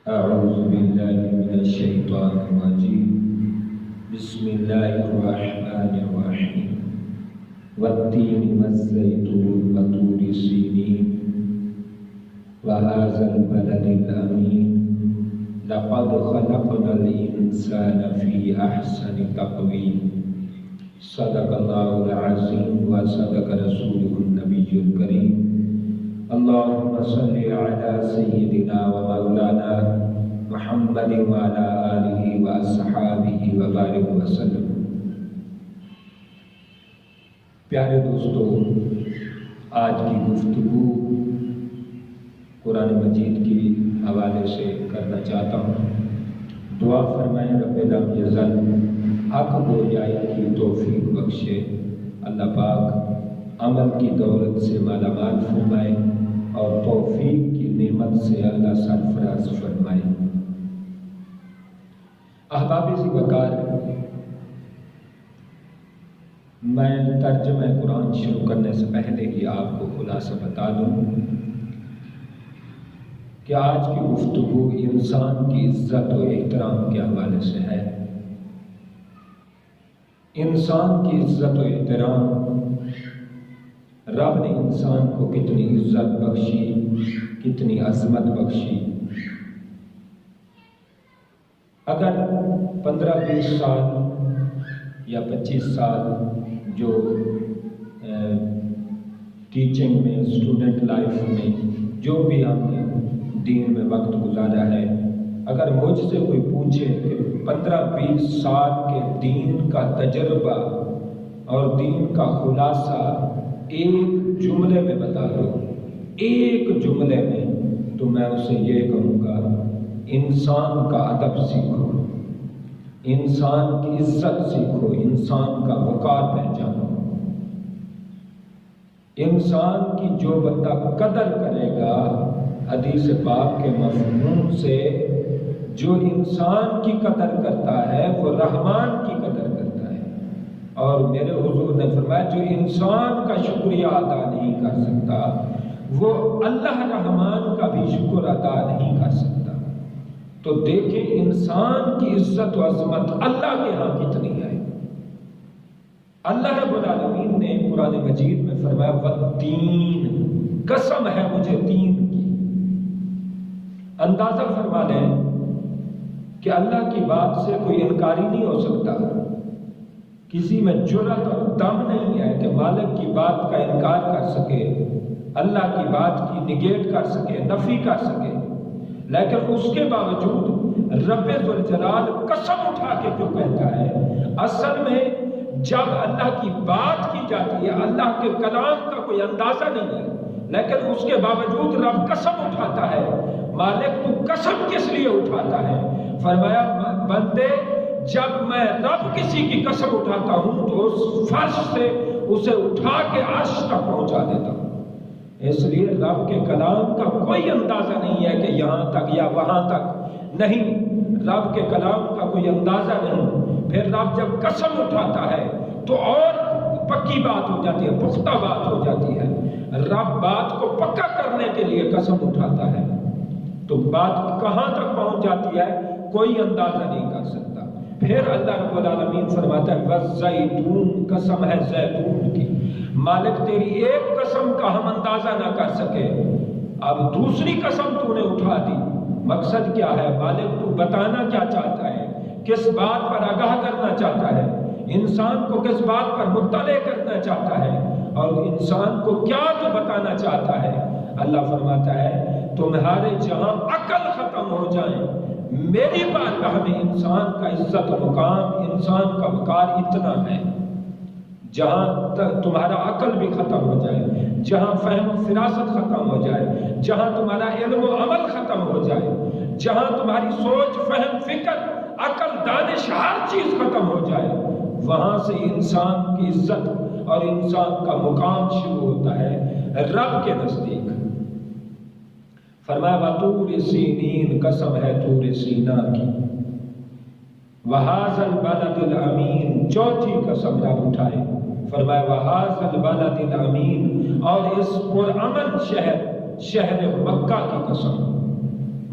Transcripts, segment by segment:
أعوذ بالله من الشيطان الرجيم بسم الله الرحمن الرحيم والتين والزيتون وطور سينين وهذا البلد الأمين لقد خلقنا الإنسان في أحسن تقويم صدق الله العظيم وصدق رسوله النبي الكريم اللهم صل على سيدنا ومولانا محمد وعلى آله وأصحابه وبارك وسلم۔ پیارے دوستو، آج کی گفتگو قرآن مجید کی حوالے سے کرنا چاہتا ہوں۔ دعا فرمائیں رب لم یزل حق گویائی کی توفیق بخشے، اللہ پاک عمل کی دولت سے مالا مال فرمائے اور توفیق کی نعمت سے اللہ سرفراز فرمائے۔ احباب ذی وقار، میں ترجمہ قرآن شروع کرنے سے پہلے ہی آپ کو خلاصہ بتا دوں کہ آج کی گفتگو انسان کی عزت و احترام کے حوالے سے ہے۔ انسان کی عزت و احترام، رب نے انسان کو کتنی عزت بخشی، کتنی عظمت بخشی۔ اگر 15-20 سال یا 25 سال جو ٹیچنگ میں، اسٹوڈنٹ لائف میں جو بھی ہم نے دین میں وقت گزارا ہے، اگر مجھ سے کوئی پوچھے کہ 15-20 سال کے دین کا تجربہ اور دین کا خلاصہ ایک جملے میں بتا دو، ایک جملے میں، تو میں اسے یہ کہوں گا، انسان کا ادب سیکھو، انسان کی عزت سیکھو، انسان کا وقار پہچانو۔ انسان کی جو بندہ قدر کرے گا، حدیث پاک کے مفہوم سے جو انسان کی قدر کرتا ہے وہ رحمان کی قدر کرتا ہے، اور میرے حضور نے فرمایا جو انسان کا شکریہ ادا نہیں کر سکتا وہ اللہ رحمان کا بھی شکر ادا نہیں کر سکتا۔ تو دیکھیں انسان کی عزت و عظمت اللہ کے ہاں کتنی ہے۔ اللہ رب العالمین نے قرآن مجید میں فرمایا والتین، قسم ہے مجھے تین کی۔ اندازہ فرما لیں کہ اللہ کی بات سے کوئی انکاری نہیں ہو سکتا، کسی میں جرأت اور دم نہیں ہے کہ مالک کی بات کا انکار کر سکے، اللہ کی بات کی نگیٹ کر سکے، نفی کر سکے، لیکن اس کے باوجود رب ذوالجلال قسم اٹھا کے کیوں کہتا ہے؟ اصل میں جب اللہ کی بات کی جاتی ہے، اللہ کے کلام کا کوئی اندازہ نہیں ہے، لیکن اس کے باوجود رب قسم اٹھاتا ہے۔ مالک تو قسم کس لیے اٹھاتا ہے؟ فرمایا بندے جب میں رب کسی کی قسم اٹھاتا ہوں تو اس فرش سے اسے اٹھا کے عرش تک پہنچا دیتا ہوں۔ اس لیے رب کے کلام کا کوئی اندازہ نہیں ہے کہ یہاں تک یا وہاں تک، نہیں، رب کے کلام کا کوئی اندازہ نہیں۔ پھر رب جب قسم اٹھاتا ہے تو اور پکی بات ہو جاتی ہے، پختہ بات ہو جاتی ہے۔ رب بات کو پکا کرنے کے لیے قسم اٹھاتا ہے تو بات کہاں تک پہنچ جاتی ہے کوئی اندازہ نہیں کر سکتا۔ پھر اللہ رب العالمین فرماتا ہے والزیتون، قسم ہے زیتون کی، مالک تیری ایک قسم کا ہم اندازہ نہ کر سکے، اب دوسری قسم تو نے اٹھا دی۔ مقصد کیا ہے؟ مالک تو بتانا کیا چاہتا ہے، کس بات پر آگاہ کرنا چاہتا ہے، انسان کو کس بات پر مطلع کرنا چاہتا ہے، اور انسان کو کیا تو بتانا چاہتا ہے۔ اللہ فرماتا ہے تمہارے جہاں عقل ختم ہو جائیں، میری بارگاہ میں انسان کا عزت و مقام، انسان کا وقار اتنا ہے، جہاں تک تمہارا عقل بھی ختم ہو جائے، جہاں فہم و فراست ختم ہو جائے، جہاں تمہارا علم و عمل ختم ہو جائے، جہاں تمہاری سوچ، فہم، فکر، عقل، دانش، ہر چیز ختم ہو جائے، وہاں سے انسان کی عزت اور انسان کا مقام شروع ہوتا ہے رب کے نزدیک۔ فرمایا وَطُورِ سِینِین، قسم ہے طور سینا کی، وَهَٰذَا الْبَلَدِ الْأَمِینِ، چوتھی قسم رب اٹھائے، فرمایا وَهَٰذَا الْبَلَدِ الْأَمِینِ، اور اس پرامن شہر مکہ کی قسم۔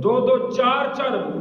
2-2, 4-4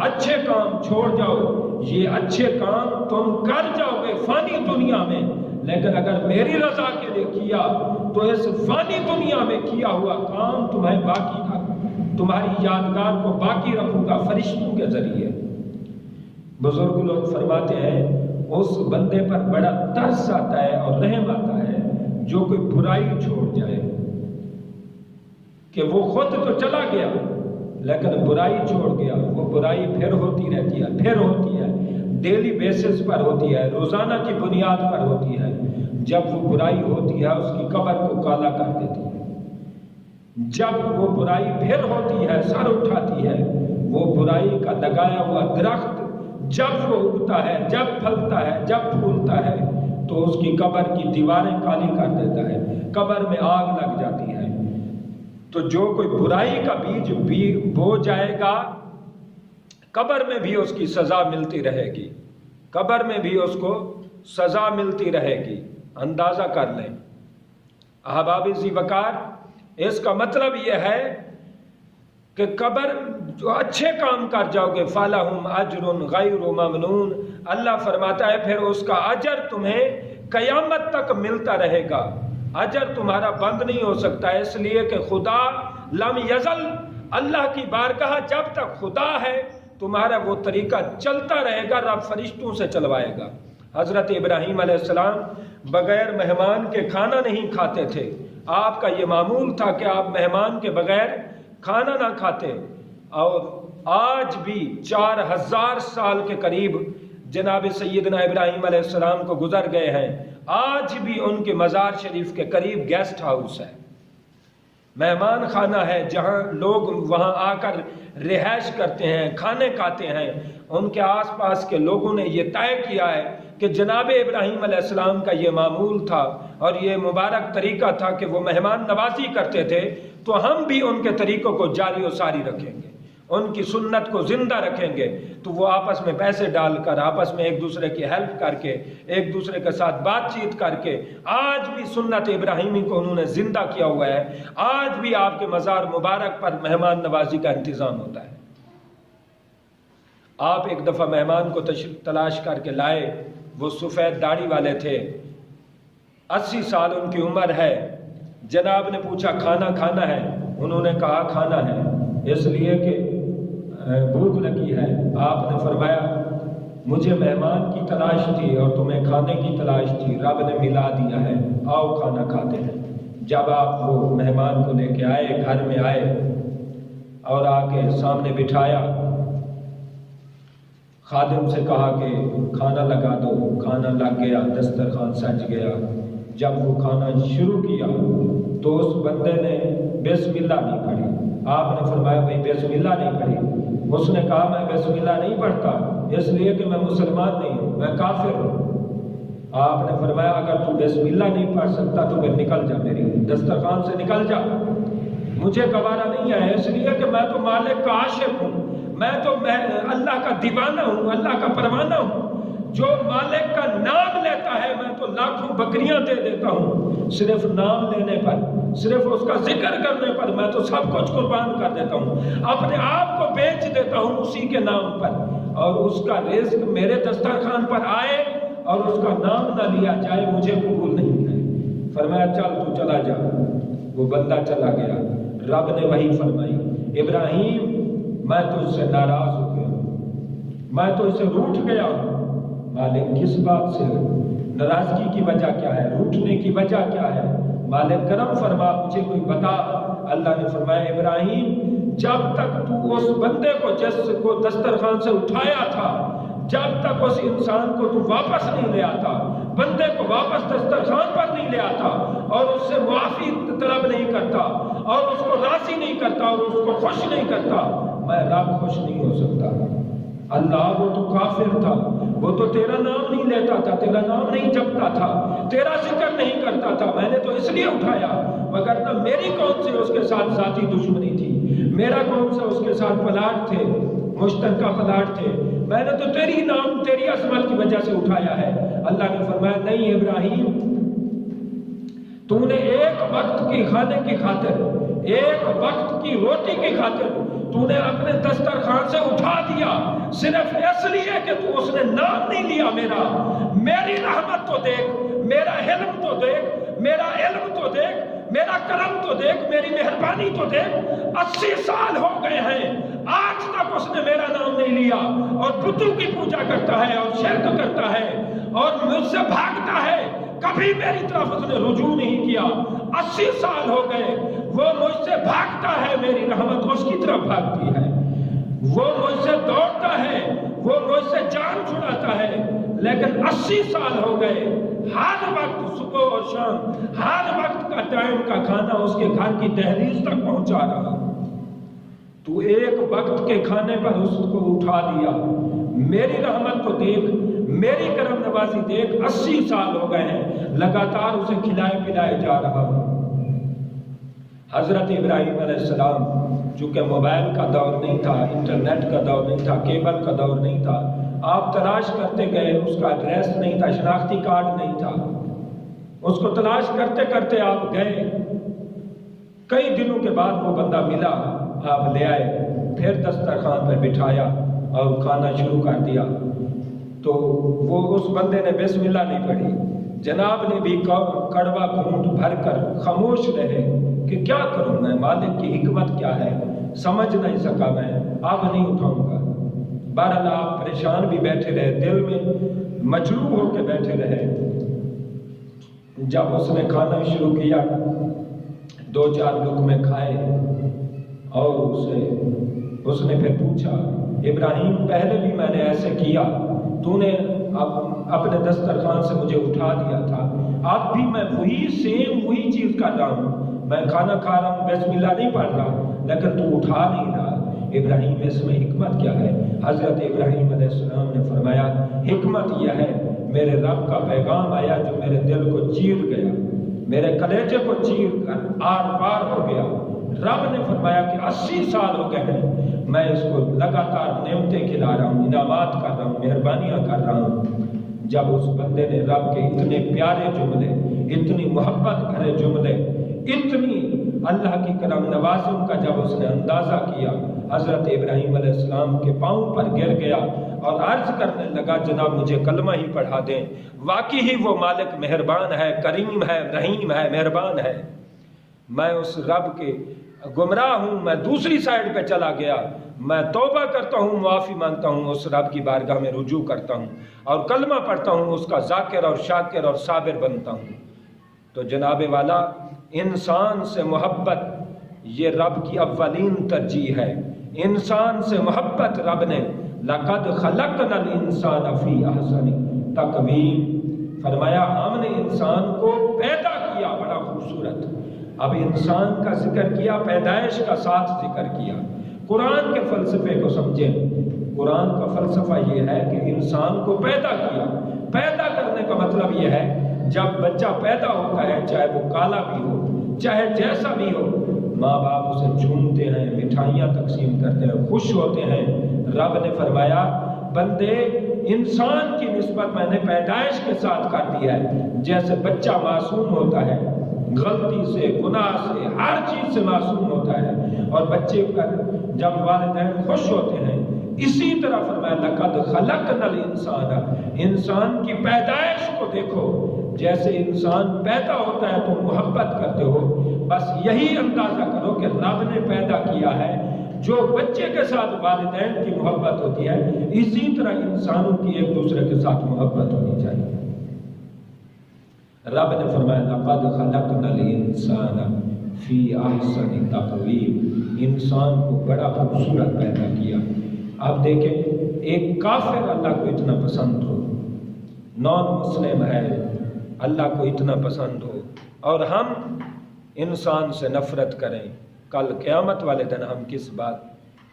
اچھے کام چھوڑ جاؤ، یہ اچھے کام تم کر جاؤ گے فانی دنیا میں، لیکن اگر میری رضا کے لیے کیا تو اس فانی دنیا میں کیا ہوا کام تمہیں باقی تھا، تمہاری یادگار کو باقی رکھوں گا فرشتوں کے ذریعے۔ بزرگ لوگ فرماتے ہیں اس بندے پر بڑا ترس آتا ہے اور رحم آتا ہے جو کوئی برائی چھوڑ جائے، کہ وہ خود تو چلا گیا لیکن برائی چھوڑ گیا، وہ برائی پھر ہوتی رہتی ہے، پھر ہوتی ہے، ڈیلی بیسس پر ہوتی ہے، روزانہ کی بنیاد پر ہوتی ہے۔ جب وہ برائی ہوتی ہے اس کی قبر کو کالا کر دیتی ہے، جب وہ برائی پھر ہوتی ہے، سر اٹھاتی ہے، وہ برائی کا لگایا ہوا درخت جب وہ اگتا ہے، جب پھلتا ہے، جب پھولتا ہے تو اس کی قبر کی دیواریں کالی کر دیتا ہے، قبر میں آگ لگ جاتی ہے۔ تو جو کوئی برائی کا بیج بو جائے گا قبر میں بھی اس کی سزا ملتی رہے گی، قبر میں بھی اس کو سزا ملتی رہے گی۔ اندازہ کر لیں احباب ذی وقار، اس کا مطلب یہ ہے کہ قبر جو اچھے کام کر جاؤ گے فَلَهُمْ أَجْرٌ غَيْرُ مَمْنُونَ، اللہ فرماتا ہے پھر اس کا اجر تمہیں قیامت تک ملتا رہے گا، اجر تمہارا بند نہیں ہو سکتا، اس لیے کہ خدا لم یزل، اللہ کی بارگاہ جب تک خدا ہے تمہارا وہ طریقہ چلتا رہے گا، رب فرشتوں سے چلوائے گا۔ حضرت ابراہیم علیہ السلام بغیر مہمان کے کھانا نہیں کھاتے تھے، آپ کا یہ معمول تھا کہ آپ مہمان کے بغیر کھانا نہ کھاتے، اور آج بھی 4000 سال کے قریب جناب سیدنا ابراہیم علیہ السلام کو گزر گئے ہیں، آج بھی ان کے مزار شریف کے قریب گیسٹ ہاؤس ہے، مہمان خانہ ہے، جہاں لوگ وہاں آ کر رہائش کرتے ہیں، کھانے کھاتے ہیں۔ ان کے آس پاس کے لوگوں نے یہ طے کیا ہے کہ جناب ابراہیم علیہ السلام کا یہ معمول تھا اور یہ مبارک طریقہ تھا کہ وہ مہمان نوازی کرتے تھے، تو ہم بھی ان کے طریقوں کو جاری و ساری رکھیں گے، ان کی سنت کو زندہ رکھیں گے۔ تو وہ آپس میں پیسے ڈال کر، آپس میں ایک دوسرے کی ہیلپ کر کے، ایک دوسرے کے ساتھ بات چیت کر کے آج بھی سنت ابراہیمی کو انہوں نے زندہ کیا ہوا ہے، آج بھی آپ کے مزار مبارک پر مہمان نوازی کا انتظام ہوتا ہے۔ آپ ایک دفعہ مہمان کو تلاش کر کے لائے، وہ سفید داڑھی والے تھے، 80 سال ان کی عمر ہے، جناب نے پوچھا کھانا کھانا ہے؟ انہوں نے کہا کھانا ہے، اس لیے کہ بھوک لگی ہے۔ آپ نے فرمایا مجھے مہمان کی تلاش تھی اور تمہیں کھانے کی تلاش تھی، رب نے ملا دیا ہے، آؤ کھانا کھاتے ہیں۔ جب آپ وہ مہمان کو لے کے آئے، گھر میں آئے اور آ کے سامنے بٹھایا، خادم سے کہا کہ کھانا لگا دو، کھانا لگ گیا، دسترخوان سج گیا۔ جب وہ کھانا شروع کیا تو اس بندے نے بسم اللہ نہیں پڑھی۔ آپ نے فرمایا بھائی بسم اللہ نہیں پڑھی؟ اس نے کہا میں بسم اللہ نہیں پڑھتا اس لیے کہ میں مسلمان نہیں ہوں، میں کافر ہوں۔ آپ نے فرمایا اگر تو بسم اللہ نہیں پڑھ سکتا تو پھر نکل جا، میری دسترخوان سے نکل جا، مجھے گوارا نہیں ہے، اس لیے کہ میں تو مالک کا عاشق ہوں، میں اللہ کا دیوانہ ہوں، اللہ کا پروانہ ہوں۔ جو مالک کا نام لیتا ہے میں تو لاکھوں بکریاں دے دیتا ہوں، صرف نام لینے پر، صرف اس کا ذکر کرنے پر میں تو سب کچھ قربان کر دیتا ہوں، اپنے آپ کو بیچ دیتا ہوں اسی کے نام پر، اور اس کا رزق میرے دسترخوان پر آئے اور اس کا نام نہ لیا جائے مجھے قبول نہیں ہے۔ فرمایا چل تو چلا جا۔ وہ بندہ چلا گیا۔ رب نے وہی فرمائی ابراہیم میں تجھ سے ناراض ہو گیا، میں تو اسے روٹھ گیا ہوں۔ مالک کس بات سے؟ ناراضگی کی وجہ کیا ہے؟ روٹھنے کی وجہ کیا ہے؟ مالک کرم فرما مجھے کوئی بتا۔ اللہ نے فرمایا ابراہیم جب تک تو اس بندے کو جس کو دسترخوان سے اٹھایا تھا، جب تک اس انسان کو تو واپس نہیں لے آتا، بندے کو واپس دسترخوان پر نہیں لے آتا اور اس سے معافی طلب نہیں کرتا اور اس کو راضی نہیں کرتا اور اس کو خوش نہیں کرتا، میں رب خوش نہیں ہو سکتا۔ اللہ وہ تو کافر تھا، وہ تو تیرا نام نہیں لیتا تھا، تیرا نام نہیں جپتا تھا، تیرا ذکر نہیں کرتا تھا، میں نے تو اس لیے اٹھایا، وگرنہ میری کون سی اس کے ساتھ ذاتی دشمنی تھی، میرا کون سا اس کے ساتھ پلاٹ تھے، مشترکہ پلاٹ تھے، میں نے تو تیری نام تیری عظمت کی وجہ سے اٹھایا ہے۔ اللہ نے فرمایا نہیں ابراہیم، تو نے ایک وقت کی کھانے کی خاطر، ایک وقت کی روٹی کی خاطر تو نے اپنے دسترخوان سے اٹھا دیا صرف اس لیے کہ تو اس نے نام نہیں لیا میرا۔ میری رحمت تو دیکھ، میرا علم تو دیکھ، میرا علم تو دیکھ، میرا کرم تو دیکھ، میری مہربانی تو دیکھ۔ 80 سال ہو گئے ہیں، آج تک اس نے میرا نام نہیں لیا، اور بتوں کی پوجا کرتا ہے اور شرک کرتا ہے اور مجھ سے بھاگتا ہے، کبھی میری طرف اس نے رجوع نہیں کیا۔ 80 سال ہو گئے، وہ مجھ سے بھاگتا ہے، میری رحمت اس کی طرف بھاگتی ہے۔ وہ مجھ سے دوڑتا ہے، وہ مجھ سے جان چھڑاتا ہے، لیکن 80 سال ہو گئے، ہر وقت صبح اور شام، ہر وقت کا ٹائم کا کھانا اس کے گھر کی دہلیز تک پہنچا رہا۔ تو ایک وقت کے کھانے پر اس کو اٹھا دیا۔ میری رحمت کو دیکھ، میری کرم نوازی دیکھ۔ 80 سال ہو گئے ہیں، لگاتار اسے کھلائے پلائے جا رہا ہوں۔ حضرت ابراہیم علیہ السلام، چونکہ موبائل کا دور نہیں تھا، انٹرنیٹ کا دور نہیں تھا، کیبل کا دور نہیں تھا، آپ تلاش کرتے گئے، اس کا ایڈریس نہیں تھا، شناختی کارڈ نہیں تھا، اس کو تلاش کرتے کرتے آپ گئے۔ کئی دنوں کے بعد وہ بندہ ملا، آپ لے آئے، پھر دسترخوان پر بٹھایا اور کھانا شروع کر دیا۔ تو وہ اس بندے نے بسم اللہ نہیں پڑھی، جناب نے بھی کڑوا گھونٹ بھر کر خاموش رہے کہ کیا کروں میں، مالک کی حکمت کیا ہے، سمجھ نہیں سکا میں، اب نہیں اٹھاؤں گا۔ بہرحال آپ پریشان بھی بیٹھے رہے، دل میں مجروح ہو کے بیٹھے رہے۔ جب اس نے کھانا شروع کیا، 2-4 لقمے کھائے، اور اس نے پھر پوچھا، ابراہیم پہلے بھی میں نے ایسے کیا، تو نے اپنے دسترخوان سے مجھے اٹھا دیا تھا، اب بھی میں وہی چیز کر رہا ہوں، میں کھانا کھا رہا ہوں، بسم اللہ نہیں پڑھ رہا، لیکن تو اٹھا نہیں رہا۔ ابراہیم اس میں حکمت کیا ہے؟ حضرت ابراہیم علیہ السلام نے فرمایا، حکمت یہ ہے، میرے رب کا پیغام آیا جو میرے دل کو چیر گیا، میرے کلیجے کو چیر کر آر پار ہو گیا۔ رب نے فرمایا کہ 80 سال ہو گئے ہیں، میں اس کو لگاتار نعمتیں کھلا رہا ہوں، انعامات کر رہا ہوں، مہربانیاں کر رہا ہوں۔ جب اس بندے نے رب کے اتنے پیارے جملے، اتنی محبت بھرے جملے، اتنی اللہ کی کرم نوازی کا جب اس نے اندازہ کیا، حضرت ابراہیم علیہ السلام کے پاؤں پر گر گیا اور عرض کرنے لگا، جناب مجھے کلمہ ہی پڑھا دیں، واقعی ہی وہ مالک مہربان ہے، کریم ہے، رحیم ہے، مہربان ہے۔ میں اس رب کے گمراہ ہوں، میں دوسری سائڈ پہ چلا گیا، میں توبہ کرتا ہوں، معافی مانگتا ہوں، اس رب کی بارگاہ میں رجوع کرتا ہوں اور کلمہ پڑھتا ہوں، اس کا ذاکر اور شاکر اور صابر بنتا ہوں۔ تو جناب والا، انسان سے محبت یہ رب کی اولین ترجیح ہے۔ انسان سے محبت رب نے لَقَدْ خَلَقْنَا الْإِنسَانَ فِي أَحْسَنِ تَقْوِيمٍ، فرمایا ہم نے انسان کو پیدا کیا بڑا خوبصورت۔ اب انسان کا ذکر کیا، پیدائش کا ساتھ ذکر کیا۔ قرآن کے فلسفے کو سمجھیں۔ قرآن کا فلسفہ یہ ہے کہ انسان کو پیدا کیا۔ پیدا کرنے کا مطلب یہ ہے، جب بچہ پیدا ہوتا ہے، چاہے وہ کالا بھی ہو، چاہے جیسا بھی ہو، ماں باپ اسے چومتے ہیں، مٹھائیاں تقسیم کرتے ہیں، خوش ہوتے ہیں۔ رب نے فرمایا، بندے انسان کی نسبت میں نے پیدائش کے ساتھ کر دیا ہے۔ جیسے بچہ معصوم ہوتا ہے، غلطی سے، گناہ سے، ہر چیز سے معصوم ہوتا ہے، اور بچے پر جب والدین خوش ہوتے ہیں، اسی طرح فرمایا لَقَدْ خَلَقْنَا الْإِنسَانَ، انسان کی پیدائش کو دیکھو، جیسے انسان پیدا ہوتا ہے تو محبت کرتے ہو، بس یہی اندازہ کرو کہ رب نے پیدا کیا ہے، جو بچے کے ساتھ والدین کی محبت ہوتی ہے، اسی طرح انسانوں کی ایک دوسرے کے ساتھ محبت ہونی چاہیے۔ رب نے فرمایا لَقَدْ خَلَقْنَا الْإِنسَانَ فِي أَحْسَنِ تَقْوِيمٍ، انسان کو بڑا خوبصورت پیدا کیا۔ اب دیکھیں، ایک کافر اللہ کو اتنا پسند ہو، نان مسلم ہے، اللہ کو اتنا پسند ہو، اور ہم انسان سے نفرت کریں، کل قیامت والے دن ہم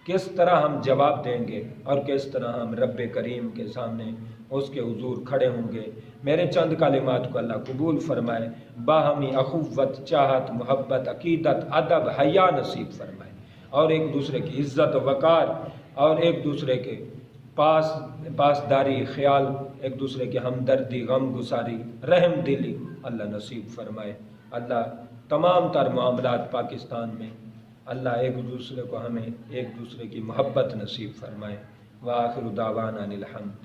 کس طرح ہم جواب دیں گے، اور کس طرح ہم رب کریم کے سامنے اس کے حضور کھڑے ہوں گے۔ میرے چند کلمات کو اللہ قبول فرمائے، باہمی اخوت، چاہت، محبت، عقیدت، ادب، حیا نصیب فرمائے، اور ایک دوسرے کی عزت و وقار، اور ایک دوسرے کے پاسداری، خیال، ایک دوسرے کی ہمدردی، غم گساری، رحم دلی اللہ نصیب فرمائے۔ اللہ تمام تر معاملات پاکستان میں اللہ ایک دوسرے کو ہمیں ایک دوسرے کی محبت نصیب فرمائے۔ وآخر دعوانا الحمد۔